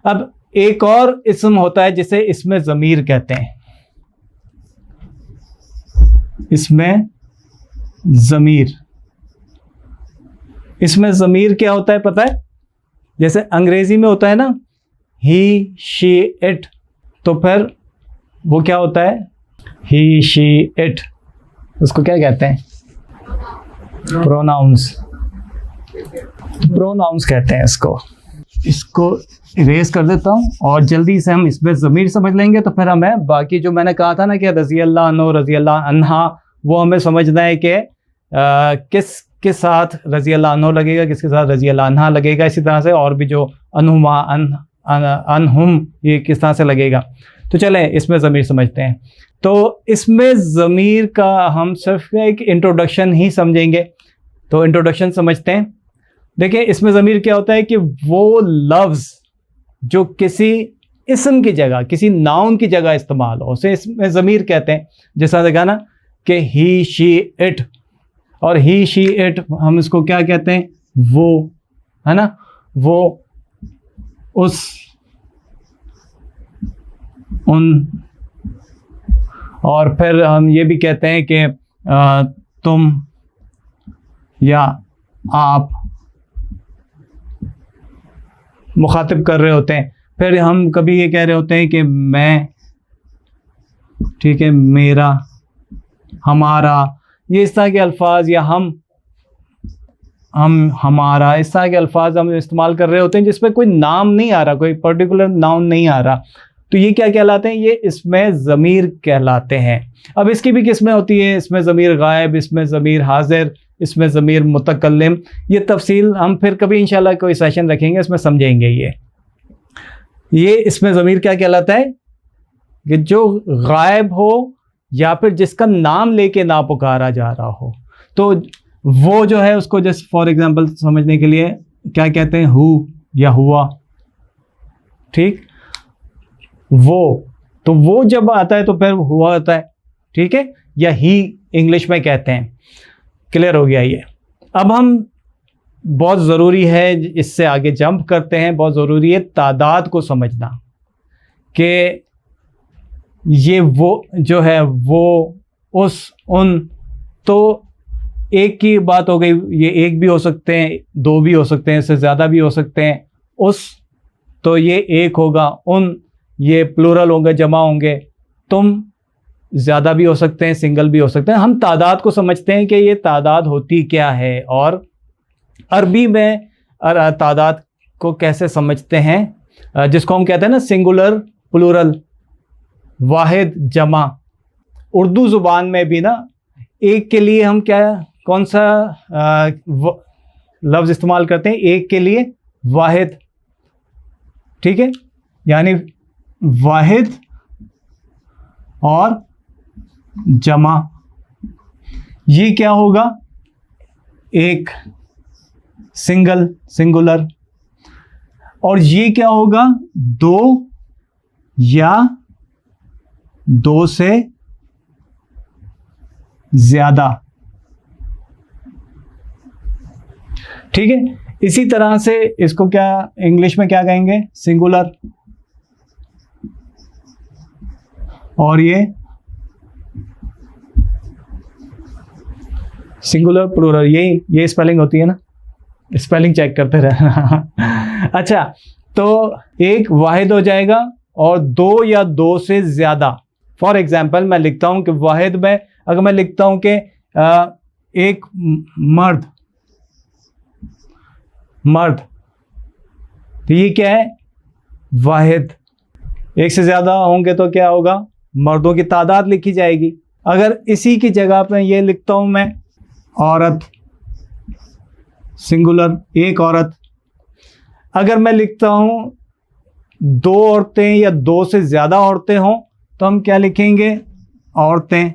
अब एक और इस्म होता है जिसे इसमें ज़मीर कहते हैं, इसमें ज़मीर। इसमें ज़मीर क्या होता है पता है? जैसे अंग्रेजी में होता है ना ही, शी, इट, तो फिर वो क्या होता है? ही, शी, इट, उसको क्या कहते हैं? प्रोनाउंस। प्रोनाउंस कहते हैं इसको। इसको इरेज कर देता हूँ और जल्दी से हम इसमें ज़मीर समझ लेंगे, तो फिर हमें बाकी जो मैंने कहा था ना कि रज़ी अल्लाह अन्हु, रज़ी अल्लाह अन्हा, वो हमें समझना है कि किसके साथ रज़ी अल्लाह अन्हु लगेगा, किसके साथ रज़ी अल्लाह अन्हा लगेगा। इसी तरह से और भी जो अनहुमा, अनहुम, ये किस तरह से लगेगा। तो चलें इसमें ज़मीर समझते हैं। तो इसमें ज़मीर का हम सिर्फ एक इंट्रोडक्शन ही समझेंगे। तो इंट्रोडक्शन समझते हैं। देखिए इसमें ज़मीर क्या होता है कि वो लफ्ज़ जो किसी इस्म की जगह, किसी नाउन की जगह इस्तेमाल हो, उसे इसमें ज़मीर कहते हैं। जैसा देखा ना कि ही, शी, इट, और ही, शी, इट हम इसको क्या कहते हैं? वो, है ना, वो, उस, उन, और फिर हम ये भी कहते हैं कि तुम या आप मुखातिब कर रहे होते हैं। फिर हम कभी ये कह रहे होते हैं कि मैं, ठीक है, मेरा, हमारा, ये इस तरह के अल्फाज, या हम, हमारा, इस तरह के अल्फाज हम इस्तेमाल कर रहे होते हैं जिसमें कोई नाम नहीं आ रहा, कोई पर्टिकुलर नाउन नहीं आ रहा। तो ये क्या कहलाते हैं? ये इसमें ज़मीर कहलाते हैं। अब इसकी भी किस्में होती है, इसमें ज़मीर गायब, इसमें ज़मीर हाजिर, इसमें ज़मीर मुतकल्लिम। ये तफसील हम फिर कभी इंशाल्लाह कोई सेशन रखेंगे, इसमें समझेंगे। ये इसमें ज़मीर क्या कहलाता है कि जो गायब हो या फिर जिसका नाम लेके ना पुकारा जा रहा हो। तो वो जो है उसको जस्ट फॉर एग्जांपल समझने के लिए क्या कहते हैं? हु या हुआ, ठीक, वो, तो वो जब आता है तो फिर हुआ आता है, ठीक है, या ही इंग्लिश में कहते हैं। क्लियर हो गया ये। अब हम बहुत ज़रूरी है, इससे आगे जंप करते हैं, बहुत ज़रूरी है तादाद को समझना कि ये वो जो है, वो, उस, उन, तो एक की बात हो गई, ये एक भी हो सकते हैं, दो भी हो सकते हैं, इससे ज़्यादा भी हो सकते हैं। उस, तो ये एक होगा, उन, ये प्लूरल होंगे, जमा होंगे, तुम ज़्यादा भी हो सकते हैं, सिंगल भी हो सकते हैं। हम तादाद को समझते हैं कि ये तादाद होती क्या है, और अरबी में तादाद को कैसे समझते हैं, जिसको हम कहते हैं ना सिंगुलर, प्लूरल, वाहिद, जमा। उर्दू ज़ुबान में भी ना एक के लिए हम क्या, कौन सा लफ्ज़ इस्तेमाल करते हैं? एक के लिए वाहिद, ठीक है, यानी वाहिद और जमा। ये क्या होगा? एक, सिंगल, सिंगुलर। और ये क्या होगा? दो या दो से ज़्यादा, ठीक है। इसी तरह से इसको क्या इंग्लिश में क्या कहेंगे? सिंगुलर। और ये सिंगुलर, प्लूरल, ये स्पेलिंग होती है ना, स्पेलिंग चेक करते रहना। अच्छा, तो एक वाहिद हो जाएगा और दो या दो से ज़्यादा। फॉर एग्जाम्पल मैं लिखता हूँ कि वाहिद में अगर मैं लिखता हूँ कि एक मर्द, मर्द, तो ये क्या है? वाहिद। एक से ज़्यादा होंगे तो क्या होगा? मर्दों की तादाद लिखी जाएगी। अगर इसी की जगह पे ये लिखता हूँ मैं औरत, सिंगुलर, एक औरत। अगर मैं लिखता हूँ दो औरतें या दो से ज़्यादा औरतें हों तो हम क्या लिखेंगे? औरतें,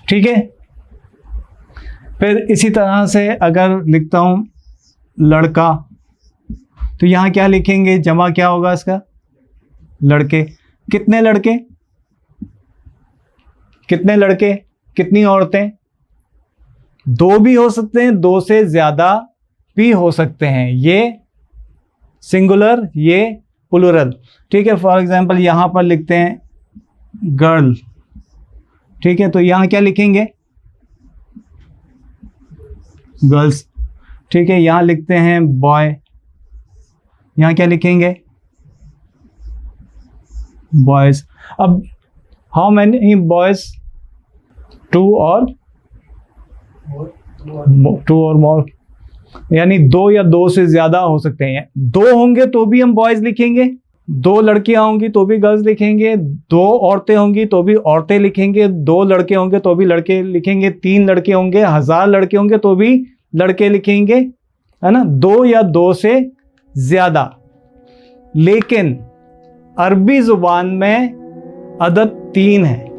ठीक है। फिर इसी तरह से अगर लिखता हूँ लड़का तो यहाँ क्या लिखेंगे? जमा क्या होगा इसका? लड़के। कितने लड़के? कितने लड़के? कितनी औरतें? दो भी हो सकते हैं, दो से ज़्यादा भी हो सकते हैं। ये सिंगुलर, ये प्लूरल। ठीक है, फॉर एग्जांपल यहाँ पर लिखते हैं गर्ल। ठीक है, तो यहाँ क्या लिखेंगे? गर्ल्स। ठीक है, यहाँ लिखते हैं बॉय, यहाँ क्या लिखेंगे? बॉयज। अब हाउ मैनी बॉयज? टू और मोर, यानी दो या दो से ज्यादा हो सकते हैं। दो होंगे तो भी हम बॉयज लिखेंगे, दो लड़कियां होंगी तो भी गर्ल्स लिखेंगे, दो औरतें होंगी तो भी औरतें लिखेंगे, दो लड़के होंगे तो भी लड़के लिखेंगे, तीन लड़के होंगे, 1000 लड़के होंगे तो भी लड़के लिखेंगे, है ना? दो या दो से ज्यादा। लेकिन अरबी जुबान में अदद 3 है।